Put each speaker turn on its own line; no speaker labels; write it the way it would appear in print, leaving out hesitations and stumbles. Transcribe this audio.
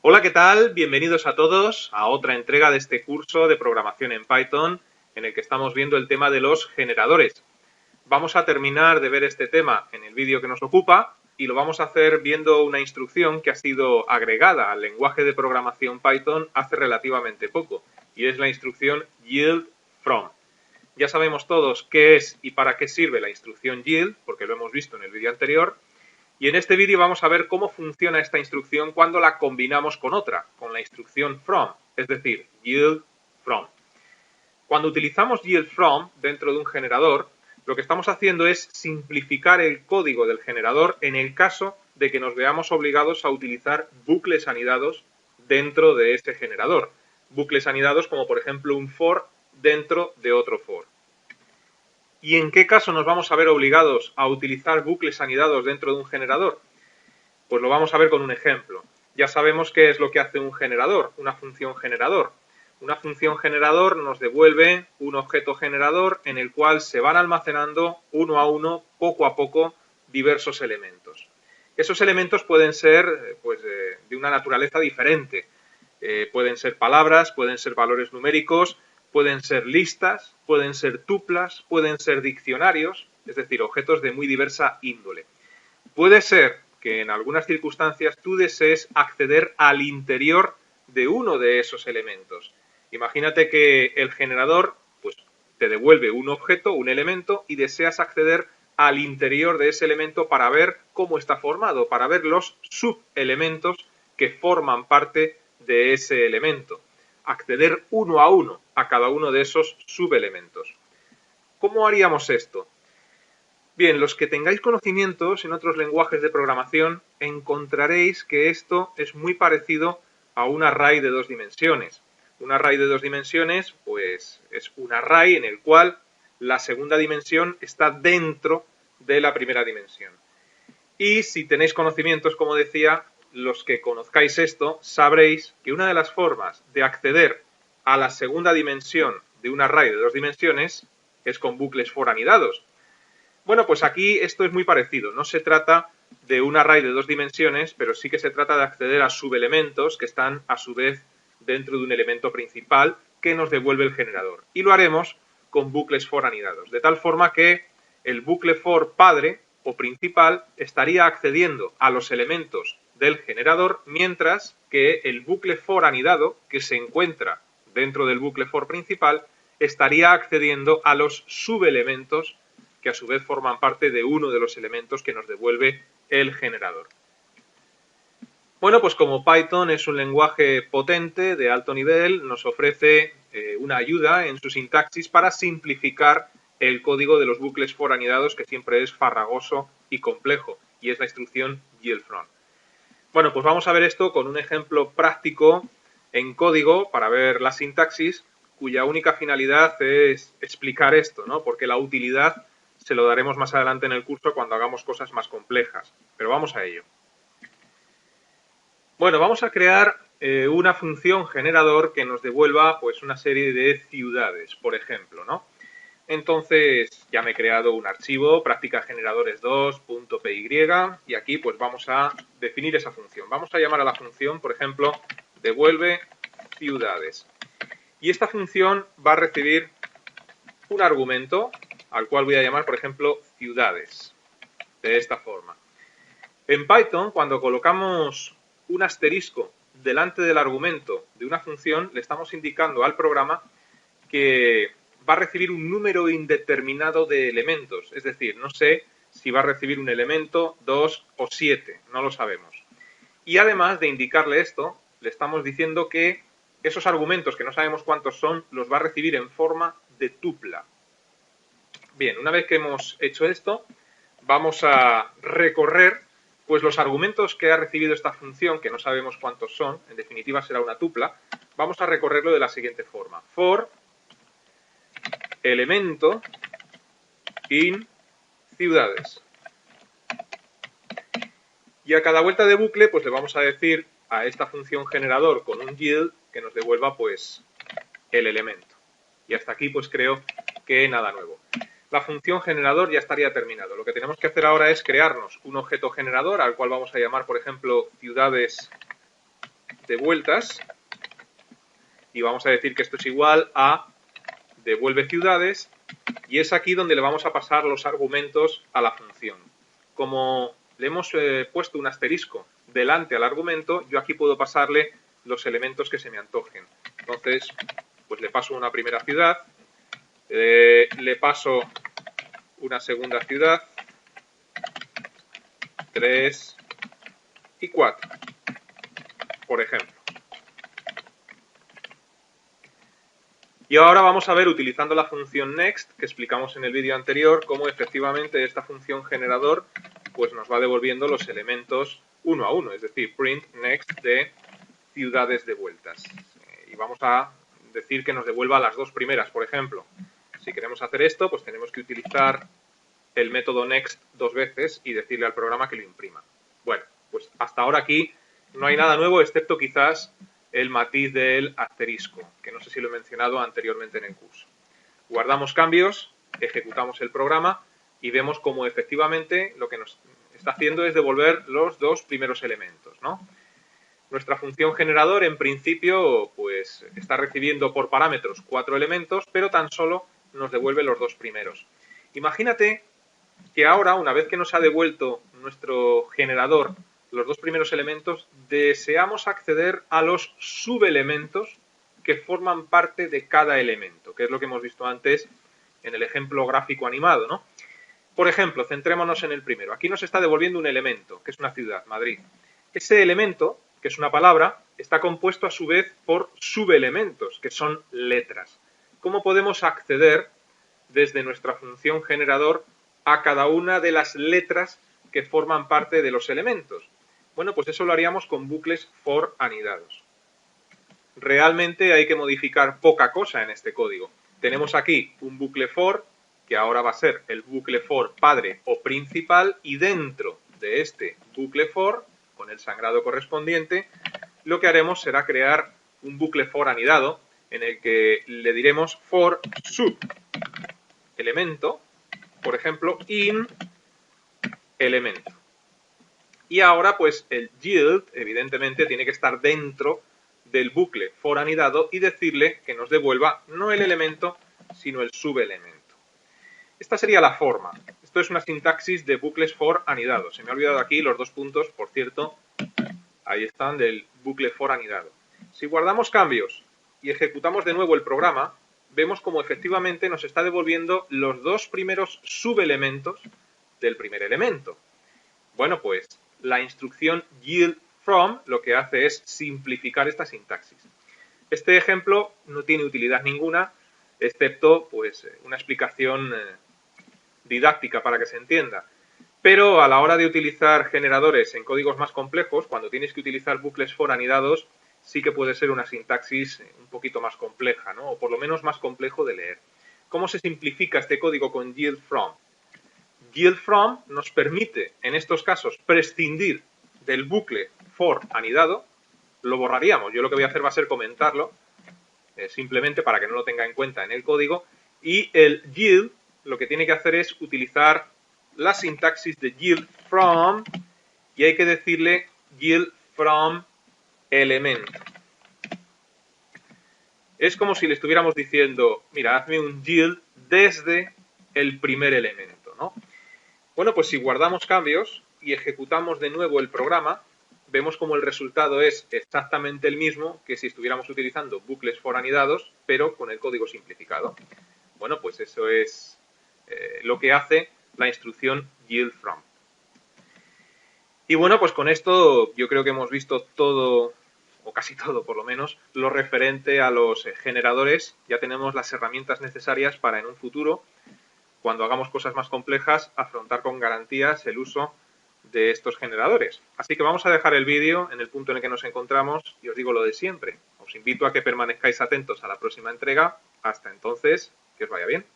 Hola, ¿qué tal? Bienvenidos a todos a otra entrega de este curso de programación en Python en el que estamos viendo el tema de los generadores. Vamos a terminar de ver este tema en el vídeo que nos ocupa y lo vamos a hacer viendo una instrucción que ha sido agregada al lenguaje de programación Python hace relativamente poco y es la instrucción yield from. Ya sabemos todos qué es y para qué sirve la instrucción yield, porque lo hemos visto en el vídeo anterior. Y en este vídeo vamos a ver cómo funciona esta instrucción cuando la combinamos con otra, con la instrucción from, es decir, yield from. Cuando utilizamos yield from dentro de un generador, lo que estamos haciendo es simplificar el código del generador en el caso de que nos veamos obligados a utilizar bucles anidados dentro de ese generador. Bucles anidados como por ejemplo un for dentro de otro for. ¿Y en qué caso nos vamos a ver obligados a utilizar bucles anidados dentro de un generador? Pues lo vamos a ver con un ejemplo. Ya sabemos qué es lo que hace un generador, una función generador. Una función generador nos devuelve un objeto generador en el cual se van almacenando uno a uno, poco a poco, diversos elementos. Esos elementos pueden ser de una naturaleza diferente. Pueden ser palabras, pueden ser valores numéricos, pueden ser listas, pueden ser tuplas, pueden ser diccionarios, es decir, objetos de muy diversa índole. Puede ser que en algunas circunstancias tú desees acceder al interior de uno de esos elementos. Imagínate que el generador pues, te devuelve un objeto, un elemento, y deseas acceder al interior de ese elemento para ver cómo está formado, para ver los subelementos que forman parte de ese elemento. Acceder uno a cada uno de esos subelementos. ¿Cómo haríamos esto? Bien, los que tengáis conocimientos en otros lenguajes de programación encontraréis que esto es muy parecido a un array de dos dimensiones. Un array de dos dimensiones, pues es un array en el cual la segunda dimensión está dentro de la primera dimensión. Y si tenéis conocimientos, como decía, los que conozcáis esto, sabréis que una de las formas de acceder a la segunda dimensión de un array de dos dimensiones es con bucles for anidados. Bueno, pues aquí esto es muy parecido. No se trata de un array de dos dimensiones, pero sí que se trata de acceder a subelementos que están a su vez dentro de un elemento principal que nos devuelve el generador. Y lo haremos con bucles for anidados, de tal forma que el bucle for padre o principal estaría accediendo a los elementos del generador, mientras que el bucle for anidado, que se encuentra dentro del bucle for principal, estaría accediendo a los subelementos que a su vez forman parte de uno de los elementos que nos devuelve el generador. Bueno, pues como Python es un lenguaje potente, de alto nivel, nos ofrece una ayuda en su sintaxis para simplificar el código de los bucles for anidados, que siempre es farragoso y complejo, y es la instrucción yield from. Bueno, pues vamos a ver esto con un ejemplo práctico en código para ver la sintaxis, cuya única finalidad es explicar esto, ¿no? Porque la utilidad se lo daremos más adelante en el curso cuando hagamos cosas más complejas. Pero vamos a ello. Bueno, vamos a crear una función generador que nos devuelva pues una serie de ciudades, por ejemplo, ¿no? Entonces ya me he creado un archivo, practicageneradores2.py, y aquí pues vamos a definir esa función. Vamos a llamar a la función, por ejemplo, devuelve ciudades. Y esta función va a recibir un argumento al cual voy a llamar, por ejemplo, ciudades, de esta forma. En Python, cuando colocamos un asterisco delante del argumento de una función, le estamos indicando al programa que va a recibir un número indeterminado de elementos. Es decir, no sé si va a recibir un elemento, 2 o 7, no lo sabemos. Y además de indicarle esto, le estamos diciendo que esos argumentos, que no sabemos cuántos son, los va a recibir en forma de tupla. Bien, una vez que hemos hecho esto, vamos a recorrer pues los argumentos que ha recibido esta función, que no sabemos cuántos son, en definitiva será una tupla. Vamos a recorrerlo de la siguiente forma. For elemento in ciudades. Y a cada vuelta de bucle pues le vamos a decir a esta función generador con un yield que nos devuelva pues el elemento. Y hasta aquí pues creo que nada nuevo. La función generador ya estaría terminado. Lo que tenemos que hacer ahora es crearnos un objeto generador al cual vamos a llamar, por ejemplo, ciudades de vueltas y vamos a decir que esto es igual a devuelve ciudades y es aquí donde le vamos a pasar los argumentos a la función. Como le hemos puesto un asterisco delante al argumento, yo aquí puedo pasarle los elementos que se me antojen. Entonces, pues le paso una primera ciudad, le paso una segunda ciudad, 3 y 4, por ejemplo. Y ahora vamos a ver, utilizando la función next, que explicamos en el vídeo anterior, cómo efectivamente esta función generador pues nos va devolviendo los elementos uno a uno, es decir, print next de ciudades de vueltas. Y vamos a decir que nos devuelva las dos primeras, por ejemplo. Si queremos hacer esto, pues tenemos que utilizar el método next dos veces y decirle al programa que lo imprima. Bueno, pues hasta ahora aquí no hay nada nuevo, excepto quizás el matiz del asterisco, que no sé si lo he mencionado anteriormente en el curso. Guardamos cambios, ejecutamos el programa y vemos cómo efectivamente lo que nos está haciendo es devolver los dos primeros elementos, ¿no? Nuestra función generador en principio pues está recibiendo por parámetros 4 elementos, pero tan solo nos devuelve los dos primeros. Imagínate que ahora, una vez que nos ha devuelto nuestro generador los dos primeros elementos, deseamos acceder a los subelementos que forman parte de cada elemento, que es lo que hemos visto antes en el ejemplo gráfico animado, ¿no? Por ejemplo, centrémonos en el primero. Aquí nos está devolviendo un elemento, que es una ciudad, Madrid. Ese elemento, que es una palabra, está compuesto a su vez por subelementos, que son letras. ¿Cómo podemos acceder desde nuestra función generador a cada una de las letras que forman parte de los elementos? Bueno, pues eso lo haríamos con bucles for anidados. Realmente hay que modificar poca cosa en este código. Tenemos aquí un bucle for, que ahora va a ser el bucle for padre o principal, y dentro de este bucle for, con el sangrado correspondiente, lo que haremos será crear un bucle for anidado, en el que le diremos for sub elemento, por ejemplo, in elemento. Y ahora, pues, el yield, evidentemente, tiene que estar dentro del bucle for anidado y decirle que nos devuelva no el elemento, sino el subelemento. Esta sería la forma. Esto es una sintaxis de bucles for anidado. Se me ha olvidado aquí los dos puntos, por cierto, ahí están, del bucle for anidado. Si guardamos cambios y ejecutamos de nuevo el programa, vemos como efectivamente nos está devolviendo los dos primeros subelementos del primer elemento. Bueno, pues la instrucción yield from lo que hace es simplificar esta sintaxis. Este ejemplo no tiene utilidad ninguna, excepto pues una explicación didáctica para que se entienda. Pero a la hora de utilizar generadores en códigos más complejos, cuando tienes que utilizar bucles for anidados, sí que puede ser una sintaxis un poquito más compleja, ¿no? O por lo menos más complejo de leer. ¿Cómo se simplifica este código con yield from? Yield from nos permite, en estos casos, prescindir del bucle for anidado. Lo borraríamos. Yo lo que voy a hacer va a ser comentarlo, simplemente para que no lo tenga en cuenta en el código. Y el yield lo que tiene que hacer es utilizar la sintaxis de yield from y hay que decirle yield from elemento. Es como si le estuviéramos diciendo, mira, hazme un yield desde el primer elemento, ¿no? Bueno, pues si guardamos cambios y ejecutamos de nuevo el programa, vemos como el resultado es exactamente el mismo que si estuviéramos utilizando bucles for anidados, pero con el código simplificado. Bueno, pues eso es lo que hace la instrucción yield from. Y bueno, pues con esto yo creo que hemos visto todo, o casi todo por lo menos, lo referente a los generadores. Ya tenemos las herramientas necesarias para en un futuro, cuando hagamos cosas más complejas, afrontar con garantías el uso de estos generadores. Así que vamos a dejar el vídeo en el punto en el que nos encontramos y os digo lo de siempre. Os invito a que permanezcáis atentos a la próxima entrega. Hasta entonces, que os vaya bien.